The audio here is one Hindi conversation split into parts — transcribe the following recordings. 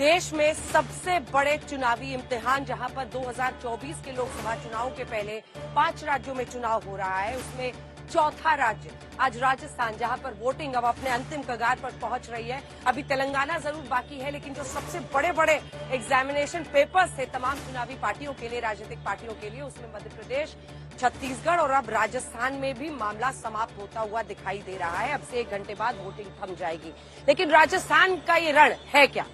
देश में सबसे बड़े चुनावी इम्तिहान, जहां पर 2024 के लोकसभा चुनाव के पहले 5 राज्यों में चुनाव हो रहा है, उसमें चौथा राज्य आज राजस्थान, जहां पर वोटिंग अब अपने अंतिम कगार पर पहुंच रही है। अभी तेलंगाना जरूर बाकी है, लेकिन जो सबसे बड़े बड़े एग्जामिनेशन पेपर्स थे तमाम चुनावी पार्टियों के लिए, राजनीतिक पार्टियों के लिए, उसमें मध्य प्रदेश, छत्तीसगढ़ और अब राजस्थान में भी मामला समाप्त होता हुआ दिखाई दे रहा है। अब से 1 घंटे बाद वोटिंग थम जाएगी। लेकिन राजस्थान का ये रण है क्या?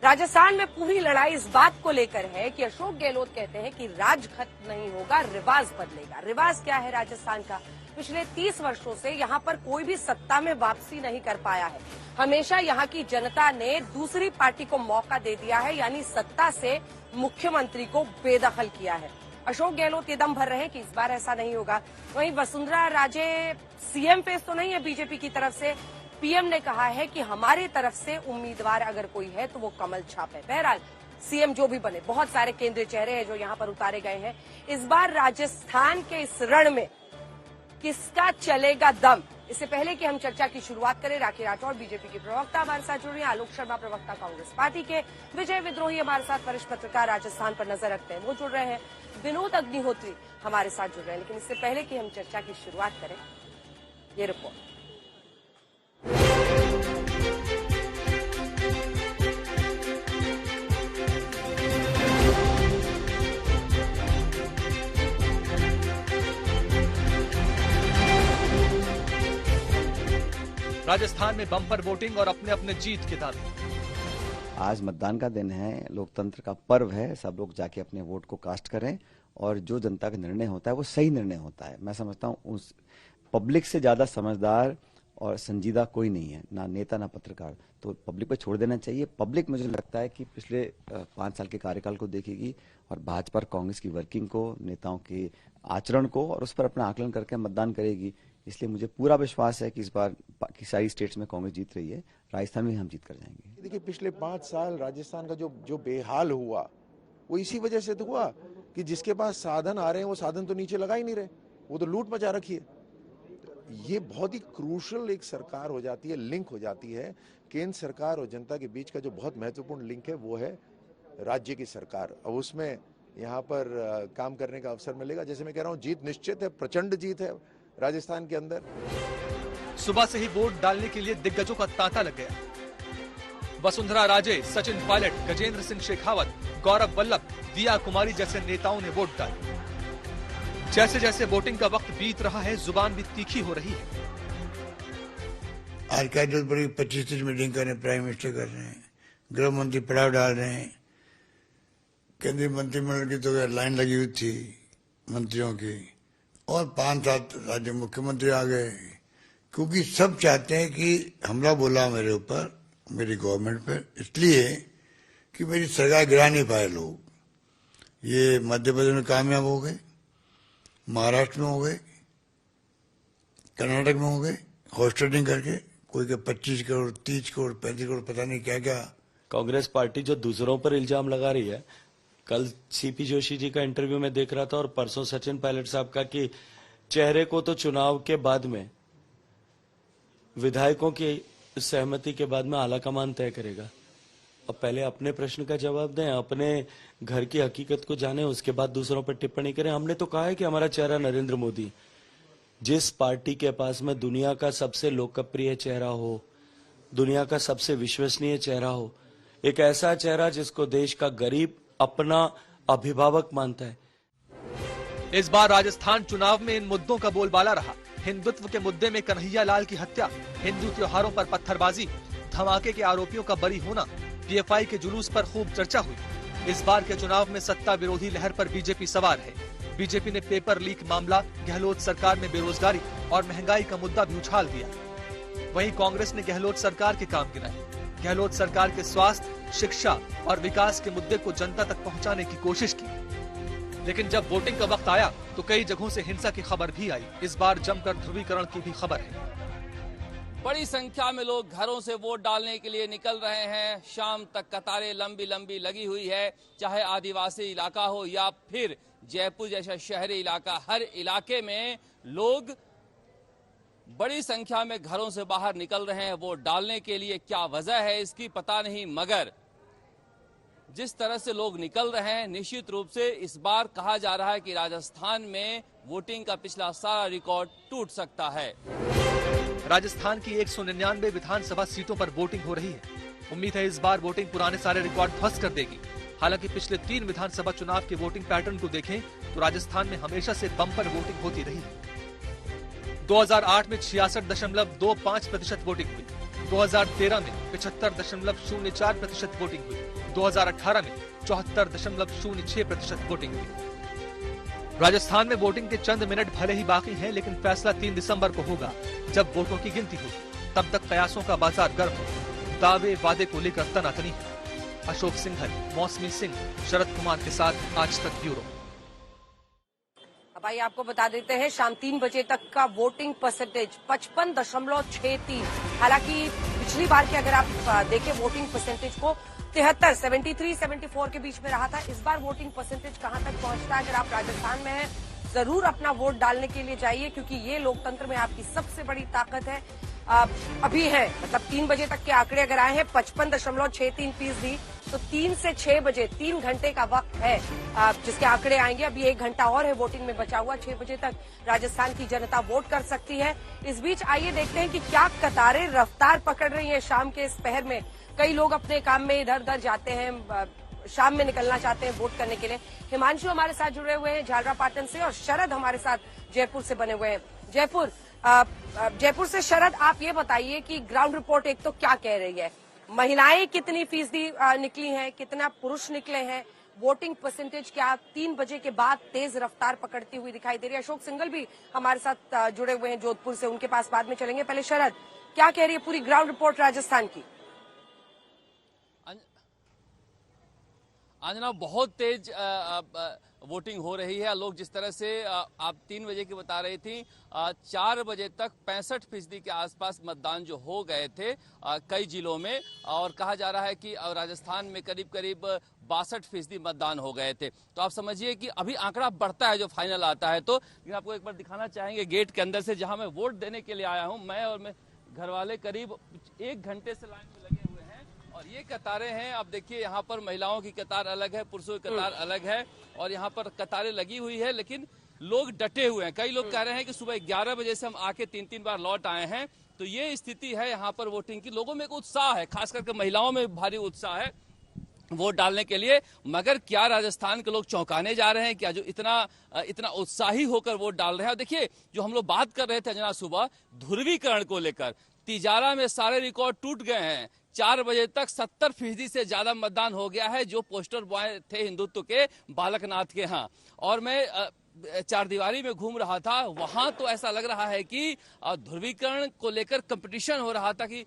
राजस्थान में पूरी लड़ाई इस बात को लेकर है कि अशोक गहलोत कहते हैं कि राज खत्म नहीं होगा, रिवाज बदलेगा। रिवाज क्या है राजस्थान का? पिछले 30 वर्षों से यहां पर कोई भी सत्ता में वापसी नहीं कर पाया है। हमेशा यहां की जनता ने दूसरी पार्टी को मौका दे दिया है, यानी सत्ता से मुख्यमंत्री को बेदखल किया है। अशोक गहलोत ये दम भर रहे हैं कि इस बार ऐसा नहीं होगा। वहीं वसुंधरा राजे सीएम फेस तो नहीं है बीजेपी की तरफ से। पीएम ने कहा है कि हमारी तरफ से उम्मीदवार अगर कोई है तो वो कमल छाप है। बहरहाल सीएम जो भी बने, बहुत सारे केंद्रीय चेहरे हैं जो यहां पर उतारे गए हैं। इस बार राजस्थान के इस रण में किसका चलेगा दम? इससे पहले कि हम चर्चा की शुरुआत करें, राखी राठौड़ बीजेपी के प्रवक्ता हमारे साथ जुड़ रहे हैं, आलोक शर्मा प्रवक्ता कांग्रेस पार्टी के, विजय विद्रोही हमारे साथ वरिष्ठ पत्रकार राजस्थान पर नजर रखते हैं, वो जुड़ रहे हैं, विनोद अग्निहोत्री हमारे साथ जुड़ रहे हैं। लेकिन इससे पहले कि हम चर्चा की शुरुआत करें, ये रिपोर्ट। राजस्थान में बम्पर वोटिंग और अपने अपने जीत के दावे। आज मतदान का दिन है, लोकतंत्र का पर्व है। सब लोग जाके अपने वोट को कास्ट करें और जो जनता का निर्णय होता है वो सही निर्णय होता है। मैं समझता हूँ उस पब्लिक से ज्यादा समझदार और संजीदा कोई नहीं है, ना नेता ना पत्रकार। तो पब्लिक पे छोड़ देना चाहिए। पब्लिक मुझे लगता है कि पिछले 5 साल के कार्यकाल को देखेगी और भाजपा और कांग्रेस की वर्किंग को, नेताओं के आचरण को, और उस पर अपना आकलन करके मतदान करेगी। इसलिए मुझे पूरा विश्वास है कि इस बार की सारी स्टेट्स में कांग्रेस जीत रही है, राजस्थान में हम जीत कर जाएंगे। देखिए, पिछले 5 साल राजस्थान का जो बेहाल हुआ वो इसी वजह से तो हुआ कि जिसके पास साधन आ रहे हैं वो साधन तो नीचे लगा ही नहीं रहे, वो तो लूट मचा रखी है। ये बहुत ही क्रूशल एक सरकार हो जाती है, लिंक हो जाती है। केंद्र सरकार और जनता के बीच का जो बहुत महत्वपूर्ण लिंक है वो है राज्य की सरकार, और उसमें यहाँ पर काम करने का अवसर मिलेगा। जैसे मैं कह रहा हूँ, जीत निश्चित है, प्रचंड जीत है राजस्थान के अंदर। सुबह से ही वोट डालने के लिए दिग्गजों का तांता लग गया। वसुंधरा राजे, सचिन पायलट, गजेंद्र सिंह शेखावत, गौरव वल्लभ, दिया कुमारी जैसे नेताओं ने वोट डाले। जैसे जैसे वोटिंग का वक्त बीत रहा है, जुबान भी तीखी हो रही है। आज का जो बड़ी 25-30 मीटिंग कर रहे हैं, प्राइम मिनिस्टर कर रहे हैं, गृह मंत्री पड़ाव डाल रहे हैं, केंद्रीय मंत्रिमंडल की तो लाइन लगी हुई थी मंत्रियों की, और 5-7 राज्य मुख्यमंत्री आ गए, क्योंकि सब चाहते हैं कि हमला बोला मेरे ऊपर, मेरी गवर्नमेंट पर, इसलिए कि मेरी सरकार गिरा नहीं पाए लोग। ये मध्य प्रदेश में कामयाब हो गए, महाराष्ट्र में हो गए, कर्नाटक में हो गए, हॉर्स ट्रेडिंग करके, कोई के 25 करोड़, 30 करोड़, 35 करोड़, पता नहीं क्या क्या। कांग्रेस पार्टी जो दूसरों पर इल्जाम लगा रही है, कल सीपी जोशी जी का इंटरव्यू में देख रहा था, और परसों सचिन पायलट साहब का, कि चेहरे को तो चुनाव के बाद में, विधायकों की सहमति के बाद में आलाकमान तय करेगा। अब पहले अपने प्रश्न का जवाब दें, अपने घर की हकीकत को जानें, उसके बाद दूसरों पर टिप्पणी करें। हमने तो कहा है कि हमारा चेहरा नरेंद्र मोदी। जिस पार्टी के पास में दुनिया का सबसे लोकप्रिय चेहरा हो, दुनिया का सबसे विश्वसनीय चेहरा हो, एक ऐसा चेहरा जिसको देश का गरीब अपना अभिभावक मानता है। इस बार राजस्थान चुनाव में इन मुद्दों का बोलबाला रहा। हिंदुत्व के मुद्दे में कन्हैया लाल की हत्या, हिंदू त्योहारों पर पत्थरबाजी, धमाके के आरोपियों का बरी होना, पीएफआई के जुलूस पर खूब चर्चा हुई। इस बार के चुनाव में सत्ता विरोधी लहर पर बीजेपी सवार है। बीजेपी ने पेपर लीक मामला, गहलोत सरकार में बेरोजगारी और महंगाई का मुद्दा भी उछाल दिया। वहीं कांग्रेस ने गहलोत सरकार के काम गिनाए। गहलोत सरकार के स्वास्थ्य, शिक्षा और विकास के मुद्दे को जनता तक पहुंचाने की कोशिश की। लेकिन जब वोटिंग का वक्त आया तो कई जगहों से हिंसा की खबर भी आई। इस बार जमकर ध्रुवीकरण की भी खबर है। बड़ी संख्या में लोग घरों से वोट डालने के लिए निकल रहे हैं। शाम तक कतारें लंबी लंबी लगी हुई है, चाहे आदिवासी इलाका हो या फिर जयपुर जैसा शहरी इलाका। हर इलाके में लोग बड़ी संख्या में घरों से बाहर निकल रहे हैं वोट डालने के लिए। क्या वजह है इसकी पता नहीं, मगर जिस तरह से लोग निकल रहे हैं, निश्चित रूप से इस बार कहा जा रहा है कि राजस्थान में वोटिंग का पिछला सारा रिकॉर्ड टूट सकता है। राजस्थान की 199 विधानसभा सीटों पर वोटिंग हो रही है। उम्मीद है इस बार वोटिंग पुराने सारे रिकॉर्ड ध्वस्त कर देगी। हालांकि पिछले 3 विधानसभा चुनाव के वोटिंग पैटर्न को देखें तो राजस्थान में हमेशा से बम्पर वोटिंग होती रही है। 2008 में 66.25% वोटिंग हुई, 2013 में 75.04% वोटिंग हुई, 2018 में 74.06% वोटिंग हुई। राजस्थान में वोटिंग के चंद मिनट भले ही बाकी हैं, लेकिन फैसला 3 दिसंबर को होगा, जब वोटों की गिनती होगी। तब तक कयासों का बाजार गर्म हो, दावे वादे को लेकर तनातनी है। अशोक सिंघल, मौसमी सिंह, शरद कुमार के साथ आज तक ब्यूरो। अब आइए आपको बता देते हैं, शाम 3 बजे तक का वोटिंग परसेंटेज 55.63। हालांकि पिछली बार की अगर आप देखें वोटिंग परसेंटेज को 73 के बीच में रहा था। इस बार वोटिंग परसेंटेज कहां तक पहुंचता है? अगर आप राजस्थान में हैं, जरूर अपना वोट डालने के लिए जाइए, क्योंकि ये लोकतंत्र में आपकी सबसे बड़ी ताकत है। अभी है, मतलब 3 बजे तक के आंकड़े अगर आए हैं 55.63%, तो 3 से 6 बजे 3 घंटे का वक्त है जिसके आंकड़े आएंगे। अभी 1 घंटा और है वोटिंग में बचा हुआ। 6 बजे तक राजस्थान की जनता वोट कर सकती है। इस बीच आइए देखते हैं कि क्या कतारें रफ्तार पकड़ रही हैं शाम के इस पहर में। कई लोग अपने काम में इधर उधर जाते हैं, शाम में निकलना चाहते हैं वोट करने के लिए। हिमांशु हमारे साथ जुड़े हुए हैं झालरापाटन से, और शरद हमारे साथ जयपुर से बने हुए हैं। जयपुर से शरद, आप ये बताइए कि ग्राउंड रिपोर्ट एक तो क्या कह रही है, महिलाएं कितनी फीसदी निकली हैं, कितना पुरुष निकले हैं, वोटिंग परसेंटेज क्या 3 बजे के बाद तेज रफ्तार पकड़ती हुई दिखाई दे रही है? अशोक सिंघल भी हमारे साथ जुड़े हुए हैं जोधपुर से, उनके पास बाद में चलेंगे। पहले शरद, क्या कह रही है पूरी ग्राउंड रिपोर्ट राजस्थान की? अंजना, बहुत तेज वोटिंग हो रही है। लोग जिस तरह से आप 3 बजे की बता रही थी, 4 बजे तक 65% के आसपास मतदान जो हो गए थे कई जिलों में, और कहा जा रहा है कि राजस्थान में करीब करीब 62% मतदान हो गए थे। तो आप समझिए कि अभी आंकड़ा बढ़ता है जो फाइनल आता है। तो लेकिन आपको एक बार दिखाना चाहेंगे गेट के अंदर से, जहां मैं वोट देने के लिए आया हूं। मैं और मैं घर वाले करीब 1 घंटे से लाइन में लगे हुए हैं, और ये कतारें हैं। आप देखिए, यहाँ पर महिलाओं की कतार अलग है, पुरुषों की कतार अलग है, और यहाँ पर कतारें लगी हुई है, लेकिन लोग डटे हुए हैं। कई लोग कह रहे हैं कि सुबह 11 बजे से हम आके 3-3 बार लौट आए हैं। तो ये स्थिति है यहाँ पर वोटिंग की। लोगों में एक उत्साह है, खास करके महिलाओं में भारी उत्साह है वोट डालने के लिए। मगर क्या राजस्थान के लोग चौंकाने जा रहे हैं क्या, जो इतना उत्साही होकर वोट डाल रहे हैं? और देखिए, जो हम लोग बात कर रहे थे अंजना सुबह ध्रुवीकरण को लेकर, तिजारा में सारे रिकॉर्ड टूट गए हैं। 4 बजे तक 70% से ज्यादा मतदान हो गया है, जो पोस्टर बॉय थे हिंदुत्व के बालकनाथ के यहाँ। और मैं चारदीवारी में घूम रहा था, वहां तो ऐसा लग रहा है कि ध्रुवीकरण को लेकर कंपटीशन हो रहा था कि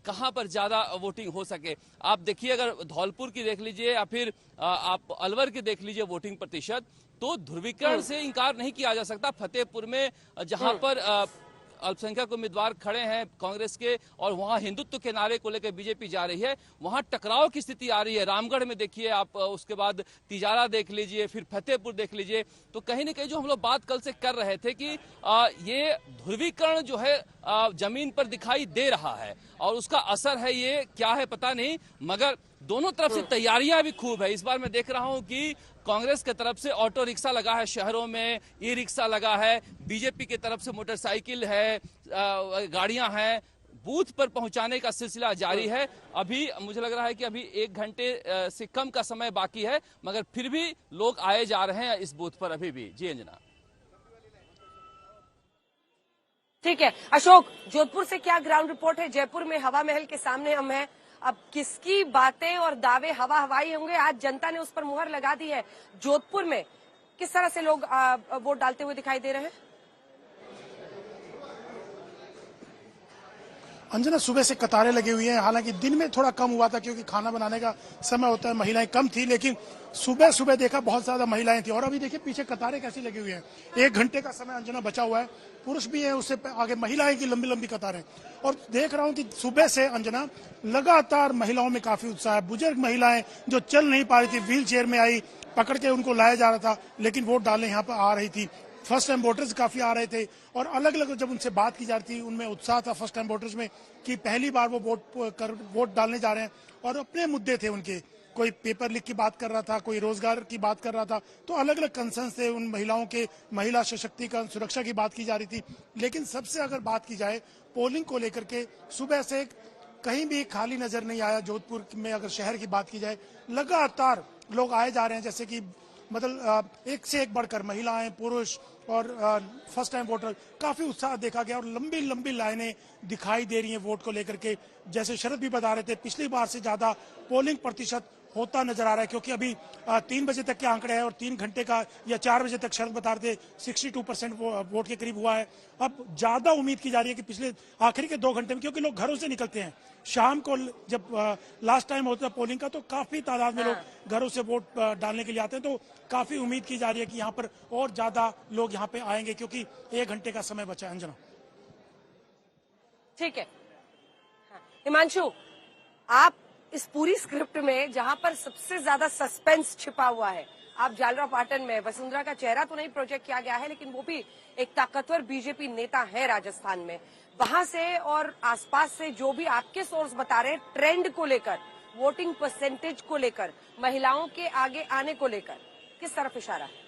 कहां पर ज्यादा वोटिंग हो सके। आप देखिए, अगर धौलपुर की देख लीजिए या फिर आप अलवर की देख लीजिए वोटिंग प्रतिशत, तो ध्रुवीकरण से इनकार नहीं किया जा सकता। फतेहपुर में जहां पर अल्पसंख्यक उम्मीदवार खड़े हैं कांग्रेस के, और वहां हिंदुत्व के नारे को लेकर बीजेपी जा रही है, वहां टकराव की स्थिति आ रही है। रामगढ़ में देखिए आप, उसके बाद तिजारा देख लीजिए, फिर फतेहपुर देख लीजिए। तो कहीं ना कहीं जो हम लोग बात कल से कर रहे थे कि ये ध्रुवीकरण जो है जमीन पर दिखाई दे रहा है, और उसका असर है ये क्या है पता नहीं, मगर दोनों तरफ से तैयारियां भी खूब है। इस बार मैं देख रहा हूं कि कांग्रेस की तरफ से ऑटो रिक्शा लगा है शहरों में, ई रिक्शा लगा है, बीजेपी की तरफ से मोटरसाइकिल है, गाड़ियां हैं। बूथ पर पहुंचाने का सिलसिला जारी है। अभी मुझे लग रहा है कि अभी 1 घंटे से कम का समय बाकी है, मगर फिर भी लोग आए जा रहे हैं इस बूथ पर अभी भी। जी अंजना। ठीक है अशोक, जोधपुर से क्या ग्राउंड रिपोर्ट है? जयपुर में हवा महल के सामने हम हैं। अब किसकी बातें और दावे हवा हवाई होंगे? आज जनता ने उस पर मुहर लगा दी है। जोधपुर में किस तरह से लोग वोट डालते हुए दिखाई दे रहे हैं? अंजना, सुबह से कतारें लगी हुई हैं। हालांकि दिन में थोड़ा कम हुआ था क्योंकि खाना बनाने का समय होता है, महिलाएं कम थी, लेकिन सुबह सुबह देखा बहुत ज्यादा महिलाएं थी। और अभी देखिए पीछे कतारें कैसी लगी हुई हैं। 1 घंटे का समय अंजना बचा हुआ है, पुरुष भी है, उससे आगे महिलाएं की लंबी लंबी कतारें। और देख रहा हूं कि सुबह से अंजना लगातार महिलाओं में काफी उत्साह है। बुजुर्ग महिलाएं जो चल नहीं पा रही थी, व्हील चेयर में आई, पकड़ के उनको लाया जा रहा था, लेकिन वोट डालने यहाँ पर आ रही थी। फर्स्ट टाइम वोटर्स काफी आ रहे थे, और अलग अलग जब उनसे बात की जाती थी उनमें उत्साह था फर्स्ट टाइम वोटर्स में कि पहली बार वो वोट डालने जा रहे हैं, और अपने मुद्दे थे उनके कोई पेपर लीक की बात कर रहा था, कोई रोजगार की बात कर रहा था। तो अलग अलग कंसर्न से उन महिलाओं के महिला सशक्तिकरण सुरक्षा की बात की जा रही थी। लेकिन सबसे अगर बात की जाए पोलिंग को लेकर के, सुबह से कहीं भी खाली नजर नहीं आया। जोधपुर में अगर शहर की बात की जाए, लगातार लोग आए जा रहे हैं, जैसे कि मतलब एक से एक बढ़कर महिलाएं, पुरुष और फर्स्ट टाइम वोटर, काफी उत्साह देखा गया और लंबी लंबी लाइनें दिखाई दे रही हैं वोट को लेकर के। जैसे शरद भी बता रहे थे, पिछली बार से ज्यादा पोलिंग प्रतिशत होता नजर आ रहा है, क्योंकि अभी 3 बजे तक के आंकड़े हैं और 3 घंटे का या 4 बजे तक शरद बता रहे थे 62% वोट के करीब हुआ है। अब ज्यादा उम्मीद की जा रही है कि पिछले आखिरी के 2 घंटे में, क्योंकि लोग घरों से निकलते हैं शाम को, जब लास्ट टाइम होता है पोलिंग का, तो काफी तादाद में लोग घरों से वोट डालने के लिए आते हैं। तो काफी उम्मीद की जा रही है कि यहाँ पर और ज्यादा लोग यहाँ पे आएंगे, क्योंकि 1 घंटे का समय बचा है। अंजना, ठीक है। हिमांशु, आप इस पूरी स्क्रिप्ट में जहां पर सबसे ज्यादा सस्पेंस छिपा हुआ है, आप झालरापाटन में वसुंधरा का चेहरा तो नहीं प्रोजेक्ट किया गया है, लेकिन वो भी एक ताकतवर बीजेपी नेता है राजस्थान में। वहां से और आसपास से जो भी आपके सोर्स बता रहे हैं ट्रेंड को लेकर, वोटिंग परसेंटेज को लेकर, महिलाओं के आगे आने को लेकर, किस तरफ इशारा है?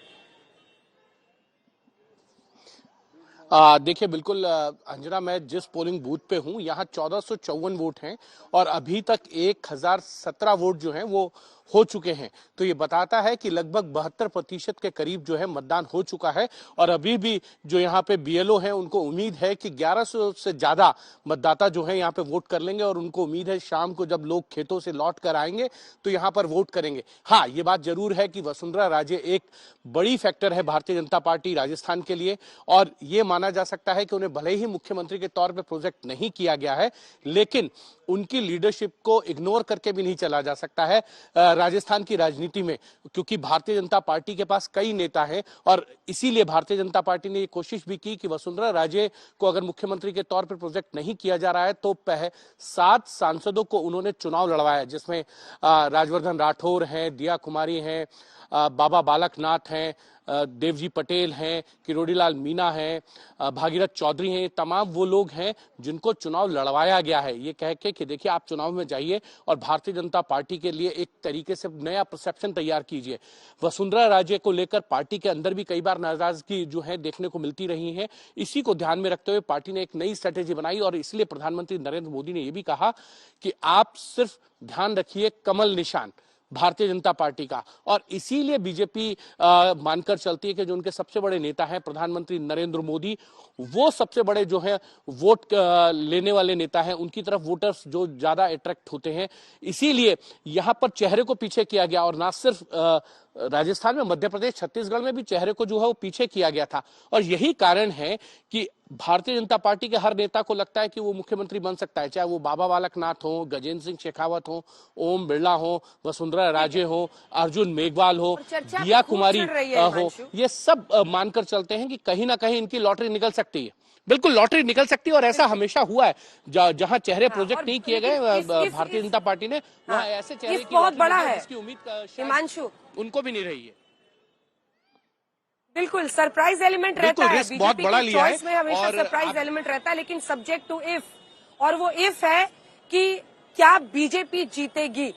देखिए, बिल्कुल अंजना, मैं जिस पोलिंग बूथ पे हूं यहाँ 1454 वोट हैं और अभी तक 1017 वोट जो हैं वो हो चुके हैं। तो ये बताता है कि लगभग 72% के करीब जो है मतदान हो चुका है और अभी भी जो यहाँ पे बीएलओ हैं उनको उम्मीद है कि 1100 से ज्यादा मतदाता जो है यहाँ पे वोट कर लेंगे और उनको उम्मीद है शाम को जब लोग खेतों से लौट कर आएंगे तो यहाँ पर वोट करेंगे। हाँ, ये बात जरूर है कि वसुंधरा राजे एक बड़ी फैक्टर है भारतीय जनता पार्टी राजस्थान के लिए और ये माना जा सकता है कि उन्हें भले ही मुख्यमंत्री के तौर पर प्रोजेक्ट नहीं किया गया है, लेकिन उनकी लीडरशिप को इग्नोर करके भी नहीं चला जा सकता है राजस्थान की राजनीति में, क्योंकि भारतीय जनता पार्टी के पास कई नेता हैं और इसीलिए भारतीय जनता पार्टी ने ये कोशिश भी की कि वसुंधरा राजे को अगर मुख्यमंत्री के तौर पर प्रोजेक्ट नहीं किया जा रहा है तो 7 सांसदों को उन्होंने चुनाव लड़वाया, जिसमें राजवर्धन राठौर हैं, दिया कुमारी हैं, बाबा बालकनाथ हैं, देवजी पटेल हैं, किरोड़ीलाल मीना हैं, भागीरथ चौधरी हैं। तमाम वो लोग हैं जिनको चुनाव लड़वाया गया है ये कह के कि देखिए आप चुनाव में जाइए और भारतीय जनता पार्टी के लिए एक तरीके से नया परसेप्शन तैयार कीजिए। वसुंधरा राजे को लेकर पार्टी के अंदर भी कई बार नाराजगी जो है देखने को मिलती रही है। इसी को ध्यान में रखते हुए पार्टी ने एक नई स्ट्रेटेजी बनाई और इसलिए प्रधानमंत्री नरेंद्र मोदी ने यह भी कहा कि आप सिर्फ ध्यान रखिए कमल निशान भारतीय जनता पार्टी का, और इसीलिए बीजेपी मानकर चलती है कि जो उनके सबसे बड़े नेता हैं प्रधानमंत्री नरेंद्र मोदी, वो सबसे बड़े जो है वोट लेने वाले नेता हैं, उनकी तरफ वोटर्स जो ज्यादा अट्रैक्ट होते हैं। इसीलिए यहां पर चेहरे को पीछे किया गया और ना सिर्फ राजस्थान में, मध्य प्रदेश, छत्तीसगढ़ में भी चेहरे को जो है वो पीछे किया गया था और यही कारण है कि भारतीय जनता पार्टी के हर नेता को लगता है कि वो मुख्यमंत्री बन सकता है, चाहे वो बाबा बालकनाथ हो, गजेंद्र सिंह शेखावत हो, ओम बिरला हो, वसुंधरा राजे हो, अर्जुन मेघवाल हो, दिया कुमारी हो, ये सब मानकर चलते हैं कि कहीं ना कहीं इनकी लॉटरी निकल सकती है। बिल्कुल लॉटरी निकल सकती है और ऐसा हमेशा हुआ है, जहां चेहरे प्रोजेक्ट नहीं किए गए भारतीय जनता पार्टी ने, वहां ऐसे चेहरे की बहुत बड़ा है जिसकी उम्मीद हिमांशु उनको भी नहीं रही है। बिल्कुल सरप्राइज एलिमेंट रहता है, रिस्क बहुत बड़ा लिया है में हमेशा सरप्राइज एलिमेंट रहता है, लेकिन सब्जेक्ट टू इफ, और वो इफ है कि क्या बीजेपी जीतेगी।